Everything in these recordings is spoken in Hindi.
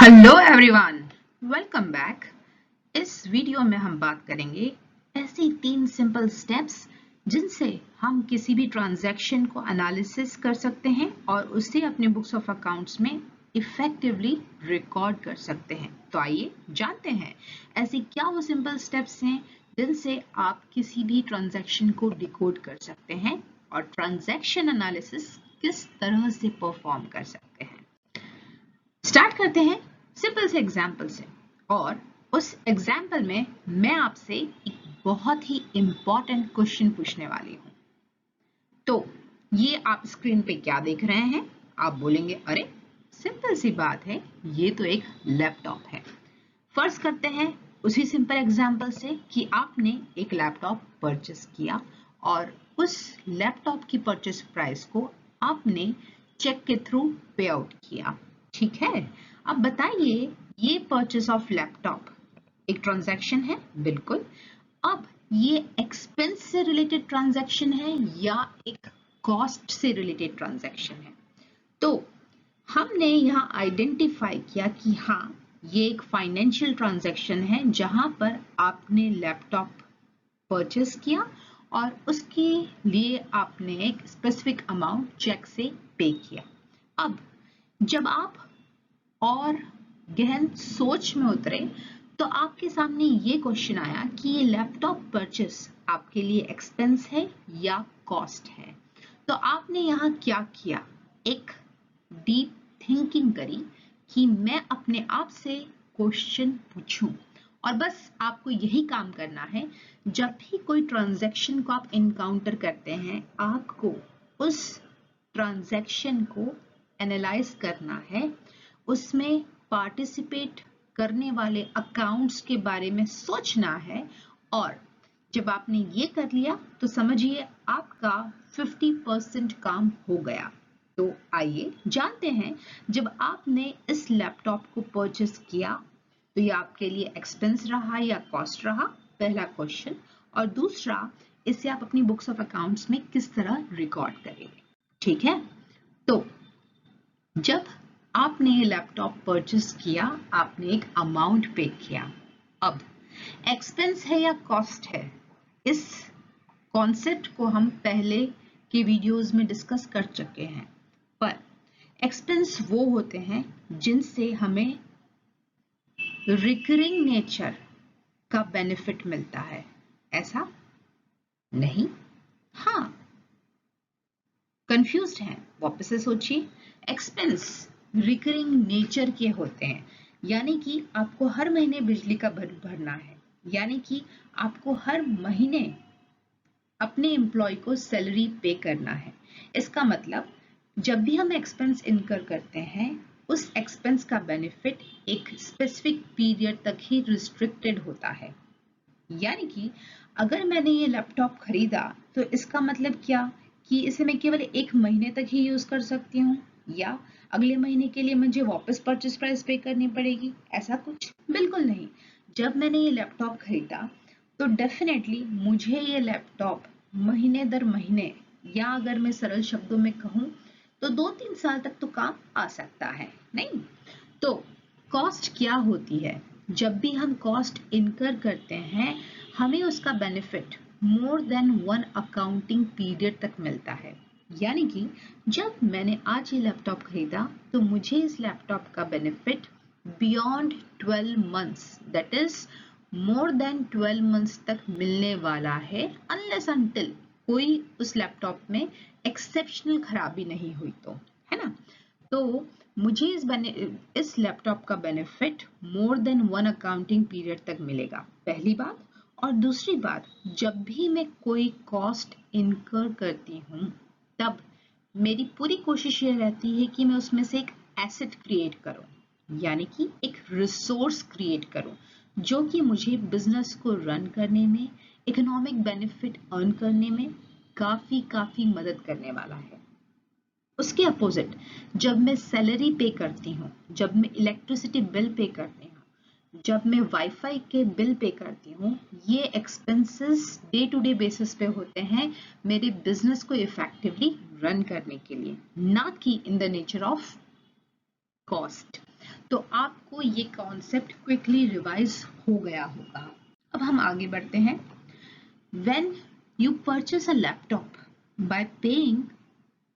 Hello everyone, welcome back. इस वीडियो में हम बात करेंगे ऐसी 3 सिंपल स्टेप्स जिनसे हम किसी भी ट्रांजैक्शन को एनालिसिस कर सकते हैं और उसे अपने बुक्स ऑफ अकाउंट्स में इफेक्टिवली रिकॉर्ड कर सकते हैं। तो आइए जानते हैं ऐसी क्या वो सिंपल स्टेप्स हैं जिनसे आप किसी भी ट्रांजैक्शन को डिकोड कर सकते हैं और ट्रांजैक्शन एनालिसिस किस तरह से परफॉर्म कर सकते हैं। स्टार्ट करते हैं सिंपल से एग्जाम्पल से, और उस एग्जाम्पल में मैं आपसे एक बहुत ही इंपॉर्टेंट क्वेश्चन पूछने वाली हूं। तो ये आप स्क्रीन पे क्या देख रहे हैं? आप बोलेंगे अरे सिंपल सी बात है, ये तो एक लैपटॉप है। फर्ज करते हैं उसी सिंपल एग्जाम्पल से कि आपने एक लैपटॉप परचेस किया और उस लैपटॉप की परचेस प्राइस को आपने चेक के थ्रू पे आउट किया। ठीक है, अब बताइए ये परचेस ऑफ लैपटॉप एक ट्रांजैक्शन है? बिल्कुल। अब ये एक्सपेंस से रिलेटेड ट्रांजैक्शन है या एक कॉस्ट से रिलेटेड ट्रांजैक्शन है? तो हमने यहाँ आइडेंटिफाई किया कि हाँ, ये एक फाइनेंशियल ट्रांजैक्शन है जहां पर आपने लैपटॉप परचेस किया और उसके लिए आपने एक स्पेसिफिक अमाउंट चेक से पे किया। अब जब आप और गहन सोच में उतरे तो आपके सामने ये क्वेश्चन आया कि ये लैपटॉप परचेस आपके लिए एक्सपेंस है या कॉस्ट है। तो आपने यहाँ क्या किया, एक डीप थिंकिंग करी कि मैं अपने आप से क्वेश्चन पूछूं, और बस आपको यही काम करना है। जब भी कोई ट्रांजैक्शन को आप इनकाउंटर करते हैं, आपको उस ट्रांजैक्शन को एनालाइज करना है, उसमें पार्टिसिपेट करने वाले अकाउंट्स के बारे में सोचना है, और जब आपने ये कर लिया तो समझिए आपका 50% काम हो गया। तो आइए जानते हैं, जब आपने इस लैपटॉप को परचेस किया तो ये आपके लिए एक्सपेंस रहा या कॉस्ट रहा, पहला क्वेश्चन। और दूसरा, इसे आप अपनी बुक्स ऑफ अकाउंट्स में किस तरह रिकॉर्ड करेंगे। ठीक है, तो जब आपने ये लैपटॉप परचेस किया, आपने एक अमाउंट पे किया। अब एक्सपेंस है या कॉस्ट है, इस कॉन्सेप्ट को हम पहले के वीडियोस में डिस्कस कर चुके हैं। पर एक्सपेंस वो होते हैं जिनसे हमें रिकरिंग नेचर का बेनिफिट मिलता है, ऐसा नहीं? हाँ, कंफ्यूज्ड हैं? वापस से सोचिए। एक्सपेंस रिकरिंग नेचर के होते हैं, यानी कि आपको हर महीने बिजली का बिल भरना है, यानी कि आपको हर महीने अपने एम्प्लॉय को सैलरी पे करना है। इसका मतलब जब भी हम एक्सपेंस इनकर करते हैं, उस एक्सपेंस का बेनिफिट एक स्पेसिफिक पीरियड तक ही रिस्ट्रिक्टेड होता है। यानी कि अगर मैंने ये लैपटॉप खरीदा तो इसका मतलब क्या कि इसे मैं केवल 1 महीने तक ही यूज कर सकती हूँ, या अगले महीने के लिए मुझे वापस परचेस प्राइस पे करनी पड़ेगी? ऐसा कुछ बिल्कुल नहीं। जब मैंने ये लैपटॉप खरीदा तो डेफिनेटली मुझे ये लैपटॉप महीने दर महीने, या अगर मैं सरल शब्दों में कहूँ तो 2-3 साल तक तो काम आ सकता है, नहीं? तो कॉस्ट क्या होती है? जब भी हम कॉस्ट इनकर करते हैं, हमें उसका benefit more than 1 accounting period तक मिलता है। यानी कि जब मैंने आज ये लैपटॉप खरीदा तो मुझे इस लैपटॉप का benefit beyond 12 months, that is more than 12 months तक मिलने वाला है, अनलेस अनटिल कोई उस लैपटॉप में एक्सेप्शनल खराबी नहीं हुई तो, है ना? तो मुझे इस लैपटॉप का benefit more than 1 accounting period तक मिलेगा, पहली बात। और दूसरी बात, जब भी मैं कोई कॉस्ट इनकर करती हूँ तब मेरी पूरी कोशिश ये रहती है कि मैं उसमें से एक एसेट क्रिएट करूँ, यानी कि एक रिसोर्स क्रिएट करूँ जो कि मुझे बिजनेस को रन करने में, इकोनॉमिक बेनिफिट अर्न करने में काफी मदद करने वाला है। उसके अपोजिट, जब मैं सैलरी पे करती हूँ, जब मैं इलेक्ट्रिसिटी बिल पे करती हूँ, जब मैं वाईफाई के बिल पे करती हूँ, ये expenses day to day basis पे होते हैं मेरे बिजनेस को इफेक्टिवली रन करने के लिए, ना कि in the nature of cost. तो आपको ये कॉन्सेप्ट क्विकली रिवाइज हो गया होगा। अब हम आगे बढ़ते हैं। When you purchase a laptop by paying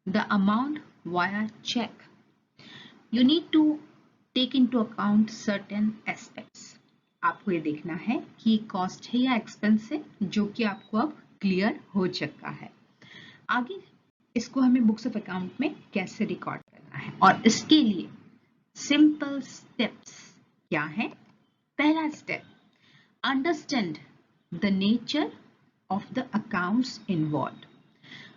the amount via check, you need to take into account certain aspects. आपको ये देखना है कि ये कॉस्ट है या एक्सपेंस है, जो कि आपको अब क्लियर हो चुका है। आगे इसको हमें बुक्स ऑफ अकाउंट में कैसे रिकॉर्ड करना है, और इसके लिए सिंपल स्टेप्स क्या है। पहला step, understand the nature of the accounts involved.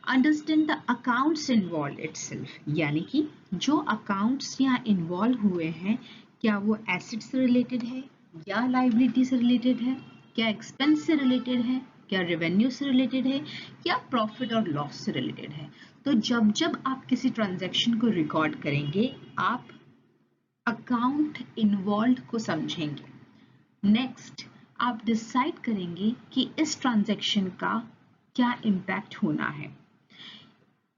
Understand the accounts involved itself, यानी कि जो accounts यहाँ involve हुए हैं, क्या वो assets से related है या liability से related है, क्या expense से related है, क्या revenue से related है, क्या profit और loss से related है। तो जब जब आप किसी transaction को record करेंगे, आप account involved को समझेंगे। नेक्स्ट, आप डिसाइड करेंगे कि इस ट्रांजैक्शन का क्या इम्पैक्ट होना है।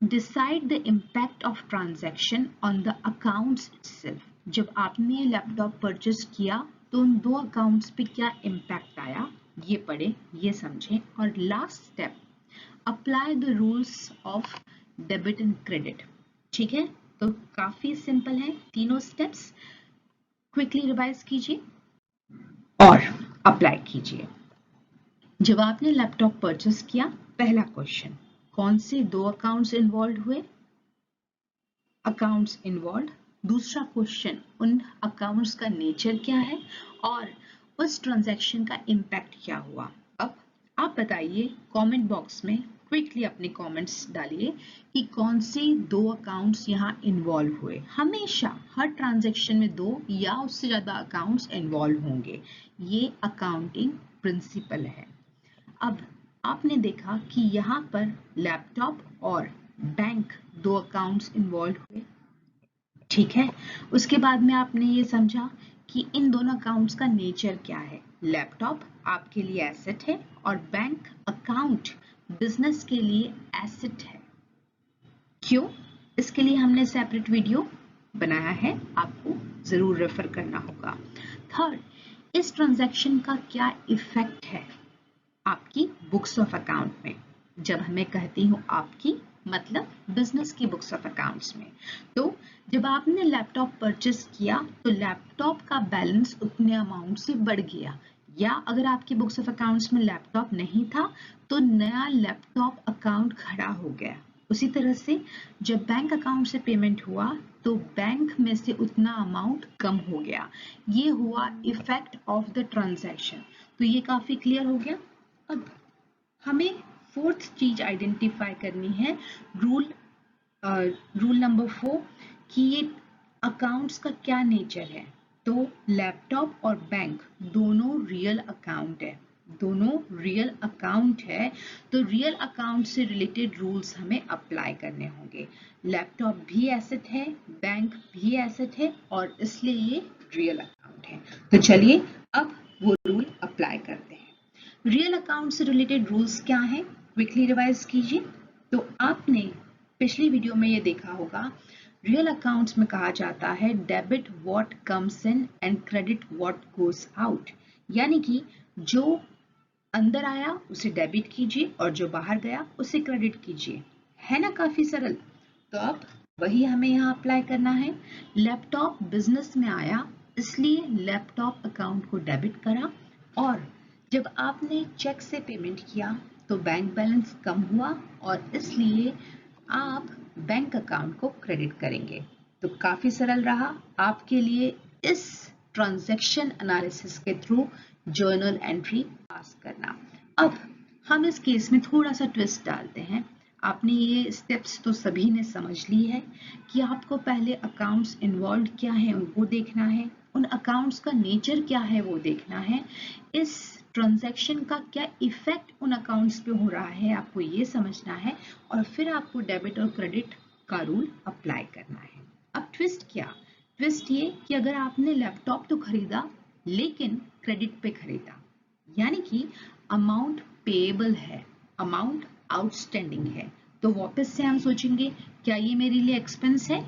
Decide the impact of transaction on the accounts itself. जब आपने ये लैपटॉप परचेस किया तो उन दो अकाउंट्स पे क्या इम्पैक्ट आया, ये पढ़ें, ये समझें। और last step, apply the rules of debit and credit. ठीक है, तो काफी सिंपल है तीनों स्टेप्स। क्विकली रिवाइज कीजिए और अप्लाई कीजिए। जब आपने लैपटॉप परचेस किया, पहला क्वेश्चन, कौन से दो अकाउंट्स इन्वॉल्व हुए, अकाउंट्स इन्वॉल्व। दूसरा क्वेश्चन, उन अकाउंट्स का नेचर क्या है और उस ट्रांजैक्शन का इम्पैक्ट क्या हुआ। अब आप बताइए कमेंट बॉक्स में, क्विकली अपने कमेंट्स डालिए कि कौन से दो अकाउंट्स यहाँ इन्वॉल्व हुए। हमेशा हर ट्रांजैक्शन में दो या उससे ज्यादा अकाउंट्स इन्वॉल्व होंगे, ये अकाउंटिंग प्रिंसिपल है। अब आपने देखा कि यहाँ पर लैपटॉप और बैंक दो अकाउंट्स इन्वॉल्व हुए, ठीक है। उसके बाद में आपने ये समझा कि इन दोनों अकाउंट्स का नेचर क्या है। लैपटॉप आपके लिए एसेट है और बैंक अकाउंट बिजनेस के लिए एसेट है। क्यों? इसके लिए हमने सेपरेट वीडियो बनाया है, आपको जरूर रेफर करना होगा। थर्ड, इस ट्रांजैक्शन का क्या इफेक्ट है आपकी बुक्स ऑफ अकाउंट में। जब मैं कहती हूँ आपकी, मतलब बिजनेस की बुक्स ऑफ अकाउंट्स में। तो जब आपने लैपटॉप परचेस किया तो लैपटॉप का बैलेंस उतने अमाउंट से बढ़ गया, या अगर आपकी बुक्स ऑफ अकाउंट्स में लैपटॉप नहीं था तो नया लैपटॉप अकाउंट खड़ा हो गया। उसी तरह से जब बैंक अकाउंट से पेमेंट हुआ तो बैंक में से उतना अमाउंट कम हो गया। ये हुआ इफेक्ट ऑफ द ट्रांजैक्शन। तो ये काफी क्लियर हो गया। अब हमें फोर्थ चीज आइडेंटिफाई करनी है, रूल नंबर 4, कि ये अकाउंट्स का क्या नेचर है। तो लैपटॉप और बैंक दोनों रियल अकाउंट है, दोनों रियल अकाउंट है। तो रियल अकाउंट से रिलेटेड रूल्स हमें अप्लाई करने होंगे। लैपटॉप भी एसेट है, बैंक भी एसेट है, और इसलिए ये रियल अकाउंट है। तो चलिए अब वो रूल अप्लाई करते हैं। रियल अकाउंट से रिलेटेड रूल्स क्या हैं, क्विकली रिवाइज कीजिए। तो आपने पिछली वीडियो में ये देखा होगा, रियल अकाउंट्स में कहा जाता है debit what comes in and credit what goes out. यानी कि जो अंदर आया उसे डेबिट कीजिए और जो बाहर गया उसे क्रेडिट कीजिए। है ना काफी सरल। तो अब वही हमें यहाँ अप्लाई करना है। लैपटॉप बिजनेस में आया, इसलिए लैपटॉप अकाउंट को डेबिट करा, और जब आपने चेक से पेमेंट किया तो बैंक बैलेंस कम हुआ और इसलिए आप बैंक अकाउंट को क्रेडिट करेंगे। तो काफी सरल रहा आपके लिए इस ट्रांजैक्शन एनालिसिस के थ्रू जर्नल एंट्री पास करना। अब हम इस केस में थोड़ा सा ट्विस्ट डालते हैं। आपने ये स्टेप्स तो सभी ने समझ ली है कि आपको पहले अकाउंट्स इन्वॉल्व क्या है वो देखना है, उन अकाउंट्स का नेचर क्या है वो देखना है, इस ट्रांजैक्शन का क्या इफेक्ट उन अकाउंट्स पे हो रहा है आपको ये समझना है, और फिर आपको डेबिट और क्रेडिट का रूल अप्लाई करना है। अब ट्विस्ट क्या? ट्विस्ट ये कि अगर आपने लैपटॉप तो खरीदा लेकिन क्रेडिट पे खरीदा, यानी कि अमाउंट पेएबल है, अमाउंट आउटस्टैंडिंग है, तो वापस से हम सोचेंगे क्या ये मेरे लिए एक्सपेंस है,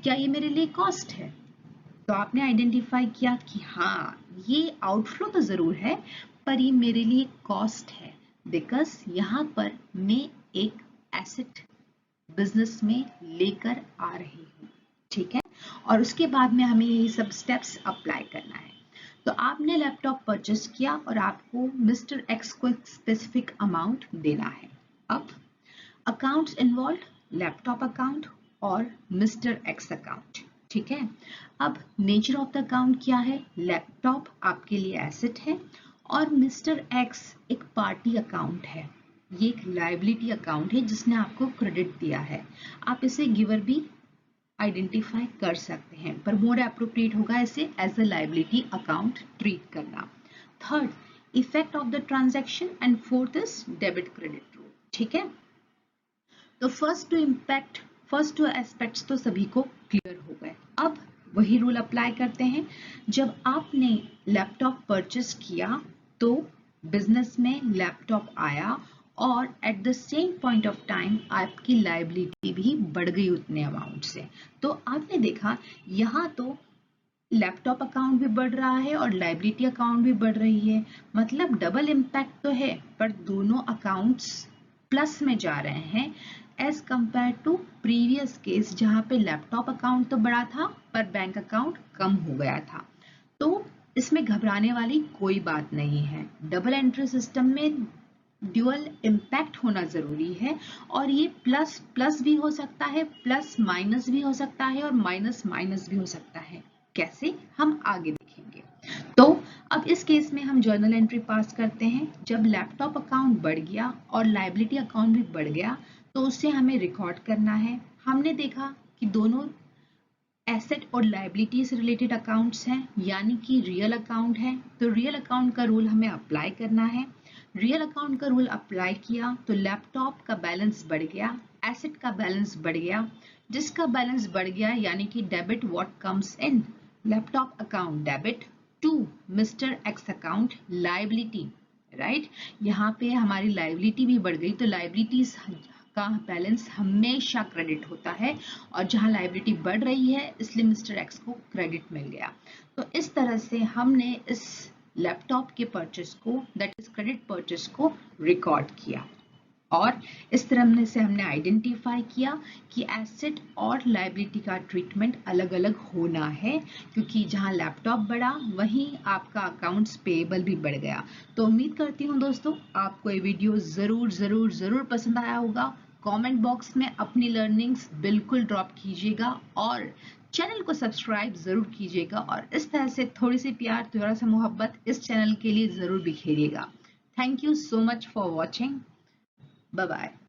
क्या ये मेरे लिए कॉस्ट है। तो आपने आइडेंटिफाई किया कि हाँ ये आउटफ्लो तो जरूर है पर ये मेरे लिए कॉस्ट है, बिकॉज यहाँ पर मैं एक एसेट बिजनेस में लेकर आ रही हूँ। ठीक है, और उसके बाद में हमें यही सब स्टेप्स अप्लाई करना है। तो आपने लैपटॉप परचेस किया और आपको मिस्टर एक्स को एक स्पेसिफिक अमाउंट देना है। अब अकाउंट्स इन्वॉल्व लैपटॉप अकाउंट और मिस्टर एक्स अकाउंट। ठीक है, अब नेचर ऑफ द अकाउंट क्या है? लैपटॉप आपके लिए एसेट है और मिस्टर एक्स एक पार्टी अकाउंट है। ये एक लायबिलिटी अकाउंट है जिसने आपको क्रेडिट दिया है। आप इसे गिवर भी आइडेंटिफाई कर सकते हैं, पर मोर एप्रोप्रिएट होगा इसे as a liability account treat करना। Third, effect of the transaction and fourth is debit credit rule. ठीक है, तो फर्स्ट टू एस्पेक्ट्स तो सभी को क्लियर हो गए। अब वही रूल अप्लाई करते हैं। जब आपने लैपटॉप परचेस किया तो बिजनेस में लैपटॉप आया और at the same point of time आपकी लायबिलिटी भी बढ़ गई उतने अमाउंट से। तो आपने देखा यहाँ तो लैपटॉप अकाउंट भी बढ़ रहा है और लायबिलिटी अकाउंट भी बढ़ रही है, मतलब डबल इम्पैक्ट तो है, पर दोनों अकाउंट्स प्लस में जा रहे हैं as compare to previous case जहां पे लैपटॉप अकाउंट तो बड़ा था पर बैंक अकाउंट कम हो गया था। तो इसमें घबराने वाली कोई बात नहीं है। डबल एंट्री सिस्टम में ड्यूअल इम्पैक्ट होना जरूरी है और ये प्लस प्लस भी हो सकता है, प्लस माइनस भी हो सकता है और माइनस माइनस भी हो सकता है। कैसे, हम आगे देखेंगे। तो अब इस केस में हम जर्नल एंट्री पास करते हैं। जब लैपटॉप अकाउंट बढ़ गया और लायबिलिटी अकाउंट भी बढ़ गया तो उसे हमें रिकॉर्ड करना है। हमने देखा कि दोनों एसेट और लायबिलिटी से रिलेटेड अकाउंट्स हैं, यानी कि रियल अकाउंट है, तो रियल अकाउंट का रूल हमें अप्लाई करना है। रियल अकाउंट का रूल अप्लाई किया तो लैपटॉप का बैलेंस बढ़ गया, एसेट का बैलेंस बढ़ गया। जिसका बैलेंस बढ़ गया यानी कि debit what comes in laptop account debit to Mr X account liability, right. यहाँ पे हमारी लायबिलिटी भी बढ़ गई तो लायबिलिटीज का बैलेंस हमेशा क्रेडिट होता है और जहां लायबिलिटी बढ़ रही है इसलिए मिस्टर एक्स को क्रेडिट मिल गया। तो इस तरह से हमने इस लैपटॉप के परचेस को, दैट इज क्रेडिट परचेस को रिकॉर्ड किया और इस तरह से हमने आइडेंटिफाई किया कि एसेट और लायबिलिटी का ट्रीटमेंट अलग अलग होना है, क्योंकि जहां लैपटॉप बढ़ा वहीं आपका अकाउंट्स पेएबल भी बढ़ गया। तो उम्मीद करती हूँ दोस्तों आपको ये वीडियो जरूर पसंद आया होगा। कमेंट बॉक्स में अपनी लर्निंग्स बिल्कुल ड्रॉप कीजिएगा और चैनल को सब्सक्राइब जरूर कीजिएगा और इस तरह से थोड़ी सी प्यार, थोड़ा सा मोहब्बत इस चैनल के लिए जरूर बिखेरिएगा। Thank you so much for watching. Bye bye.